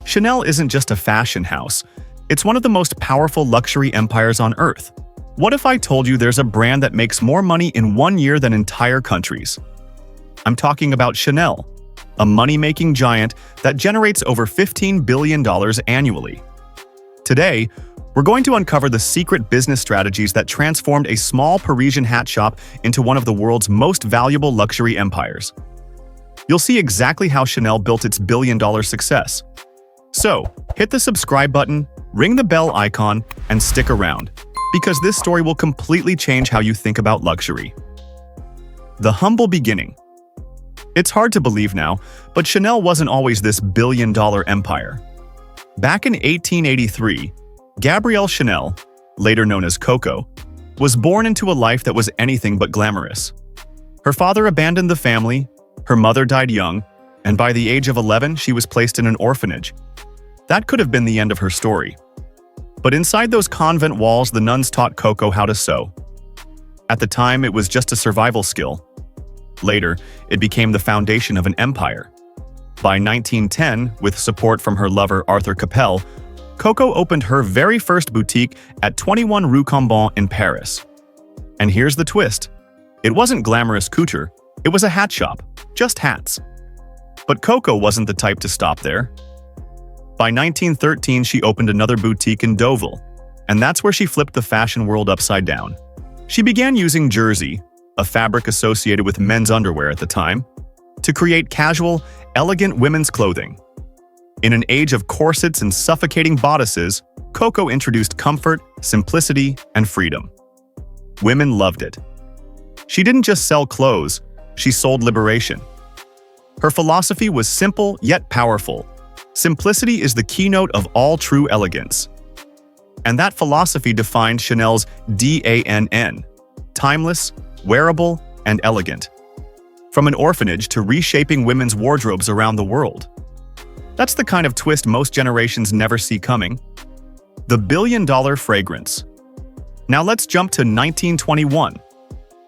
Chanel isn't just a fashion house. It's one of the most powerful luxury empires on Earth. What if I told you there's a brand that makes more money in 1 year than entire countries? I'm talking about Chanel, a money-making giant that generates over $15 billion annually. Today, we're going to uncover the secret business strategies that transformed a small Parisian hat shop into one of the world's most valuable luxury empires. You'll see exactly how Chanel built its billion-dollar success. So, hit the subscribe button, ring the bell icon, and stick around, because this story will completely change how you think about luxury. The humble beginning. It's hard to believe now, but Chanel wasn't always this billion-dollar empire. Back in 1883, Gabrielle Chanel, later known as Coco, was born into a life that was anything but glamorous. Her father abandoned the family, her mother died young, and by the age of 11, she was placed in an orphanage. That could have been the end of her story. But inside those convent walls, the nuns taught Coco how to sew. At the time, it was just a survival skill. Later, it became the foundation of an empire. By 1910, with support from her lover Arthur Capel, Coco opened her very first boutique at 21 Rue Cambon in Paris. And here's the twist. It wasn't glamorous couture, it was a hat shop, just hats. But Coco wasn't the type to stop there. By 1913, she opened another boutique in Deauville, and that's where she flipped the fashion world upside down. She began using jersey, a fabric associated with men's underwear at the time, to create casual, elegant women's clothing. In an age of corsets and suffocating bodices, Coco introduced comfort, simplicity, and freedom. Women loved it. She didn't just sell clothes, she sold liberation. Her philosophy was simple yet powerful. Simplicity is the keynote of all true elegance. And that philosophy defined Chanel's DANN: timeless, wearable, and elegant. From an orphanage to reshaping women's wardrobes around the world. That's the kind of twist most generations never see coming. The billion-dollar fragrance. Now let's jump to 1921,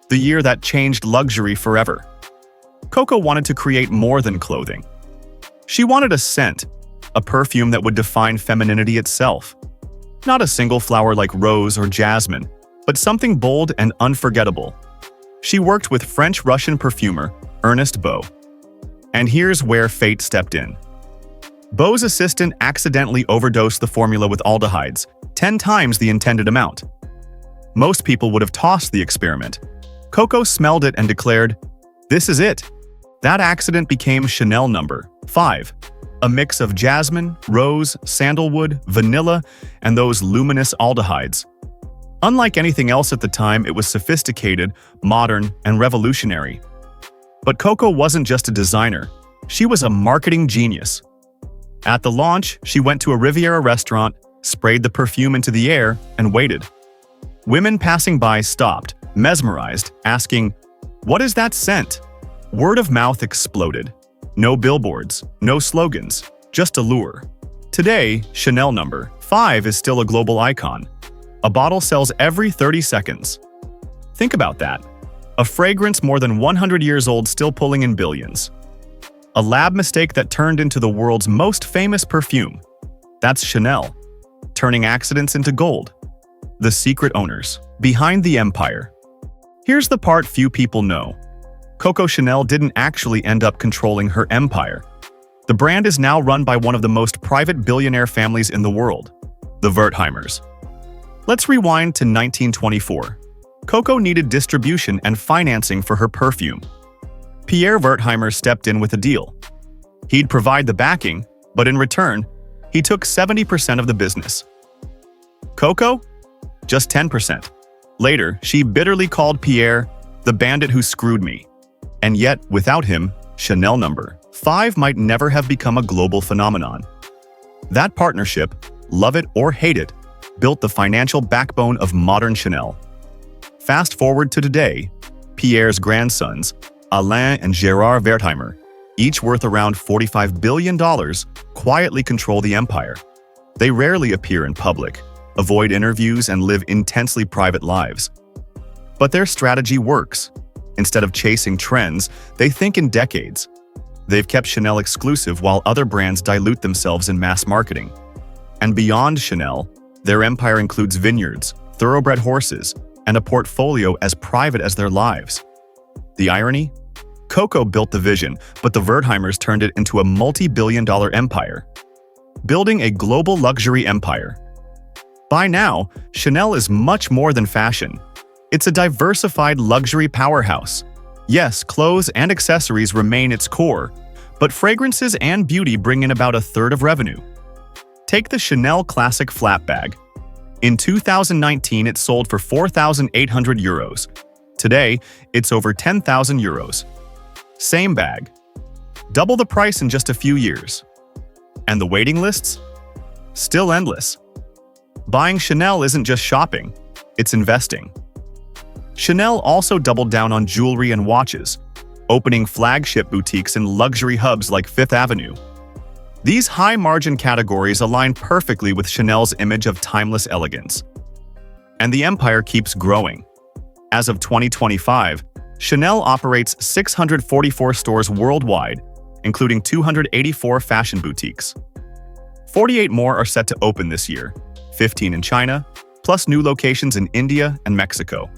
the year that changed luxury forever. Coco wanted to create more than clothing. She wanted a scent, a perfume that would define femininity itself. Not a single flower like rose or jasmine, but something bold and unforgettable. She worked with French-Russian perfumer Ernest Beau. And here's where fate stepped in. Beau's assistant accidentally overdosed the formula with aldehydes, 10 times the intended amount. Most people would have tossed the experiment. Coco smelled it and declared, "This is it." That accident became Chanel No. 5, a mix of jasmine, rose, sandalwood, vanilla, and those luminous aldehydes. Unlike anything else at the time, it was sophisticated, modern, and revolutionary. But Coco wasn't just a designer, she was a marketing genius. At the launch, she went to a Riviera restaurant, sprayed the perfume into the air, and waited. Women passing by stopped, mesmerized, asking, "What is that scent?" Word of mouth exploded. No billboards, no slogans, just allure. Today, Chanel No. 5 is still a global icon. A bottle sells every 30 seconds. Think about that. A fragrance more than 100 years old still pulling in billions. A lab mistake that turned into the world's most famous perfume. That's Chanel, turning accidents into gold. The secret owners, behind the empire. Here's the part few people know. Coco Chanel didn't actually end up controlling her empire. The brand is now run by one of the most private billionaire families in the world, the Wertheimers. Let's rewind to 1924. Coco needed distribution and financing for her perfume. Pierre Wertheimer stepped in with a deal. He'd provide the backing, but in return, he took 70% of the business. Coco? Just 10%. Later, she bitterly called Pierre the bandit who screwed me. And yet, without him, Chanel No. 5 might never have become a global phenomenon. That partnership, love it or hate it, built the financial backbone of modern Chanel. Fast forward to today, Pierre's grandsons, Alain and Gérard Wertheimer, each worth around $45 billion, quietly control the empire. They rarely appear in public, avoid interviews, and live intensely private lives. But their strategy works. Instead of chasing trends, they think in decades. They've kept Chanel exclusive while other brands dilute themselves in mass marketing. And beyond Chanel, their empire includes vineyards, thoroughbred horses, and a portfolio as private as their lives. The irony? Coco built the vision, but the Wertheimers turned it into a multi-billion-dollar empire, building a global luxury empire. By now, Chanel is much more than fashion. It's a diversified luxury powerhouse. Yes, clothes and accessories remain its core, but fragrances and beauty bring in about a third of revenue. Take the Chanel Classic Flat Bag. In 2019, it sold for €4,800. Today, it's over €10,000. Same bag. Double the price in just a few years. And the waiting lists? Still endless. Buying Chanel isn't just shopping, it's investing. Chanel also doubled down on jewelry and watches, opening flagship boutiques in luxury hubs like Fifth Avenue. These high-margin categories align perfectly with Chanel's image of timeless elegance. And the empire keeps growing. As of 2025, Chanel operates 644 stores worldwide, including 284 fashion boutiques. 48 more are set to open this year, 15 in China, plus new locations in India and Mexico.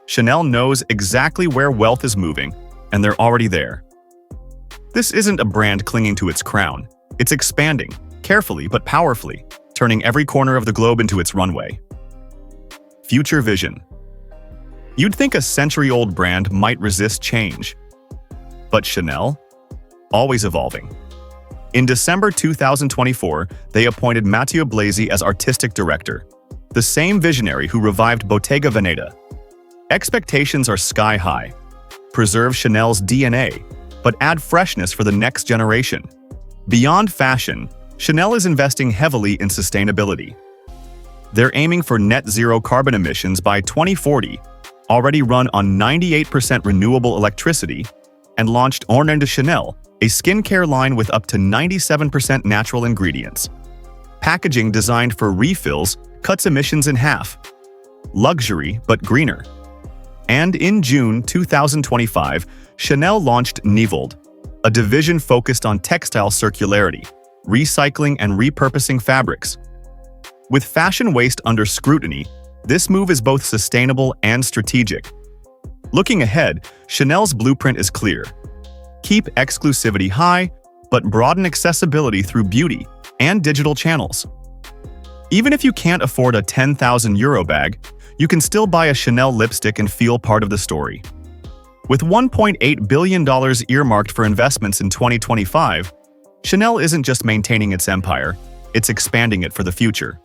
Chanel knows exactly where wealth is moving, and they're already there. This isn't a brand clinging to its crown. It's expanding, carefully but powerfully, turning every corner of the globe into its runway. Future vision. You'd think a century-old brand might resist change. But Chanel? Always evolving. In December 2024, they appointed Matteo Blasi as artistic director, the same visionary who revived Bottega Veneta. Expectations are sky-high. Preserve Chanel's DNA, but add freshness for the next generation. Beyond fashion, Chanel is investing heavily in sustainability. They're aiming for net zero carbon emissions by 2040, already run on 98% renewable electricity, and launched Orphan de Chanel, a skincare line with up to 97% natural ingredients. Packaging designed for refills cuts emissions in half. Luxury, but greener. And in June 2025, Chanel launched Nivold, a division focused on textile circularity, recycling and repurposing fabrics. With fashion waste under scrutiny, this move is both sustainable and strategic. Looking ahead, Chanel's blueprint is clear. Keep exclusivity high, but broaden accessibility through beauty and digital channels. Even if you can't afford a €10,000 bag, you can still buy a Chanel lipstick and feel part of the story. With $1.8 billion earmarked for investments in 2025, Chanel isn't just maintaining its empire, it's expanding it for the future.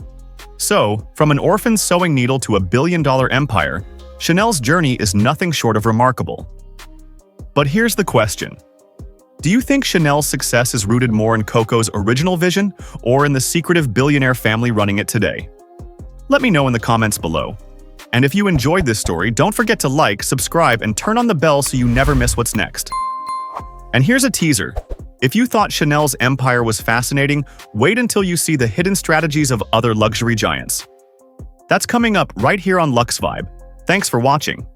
So, from an orphan sewing needle to a billion-dollar empire, Chanel's journey is nothing short of remarkable. But here's the question. Do you think Chanel's success is rooted more in Coco's original vision or in the secretive billionaire family running it today? Let me know in the comments below. And if you enjoyed this story, don't forget to like, subscribe, and turn on the bell so you never miss what's next. And here's a teaser. If you thought Chanel's empire was fascinating, wait until you see the hidden strategies of other luxury giants. That's coming up right here on LuxVibe. Thanks for watching.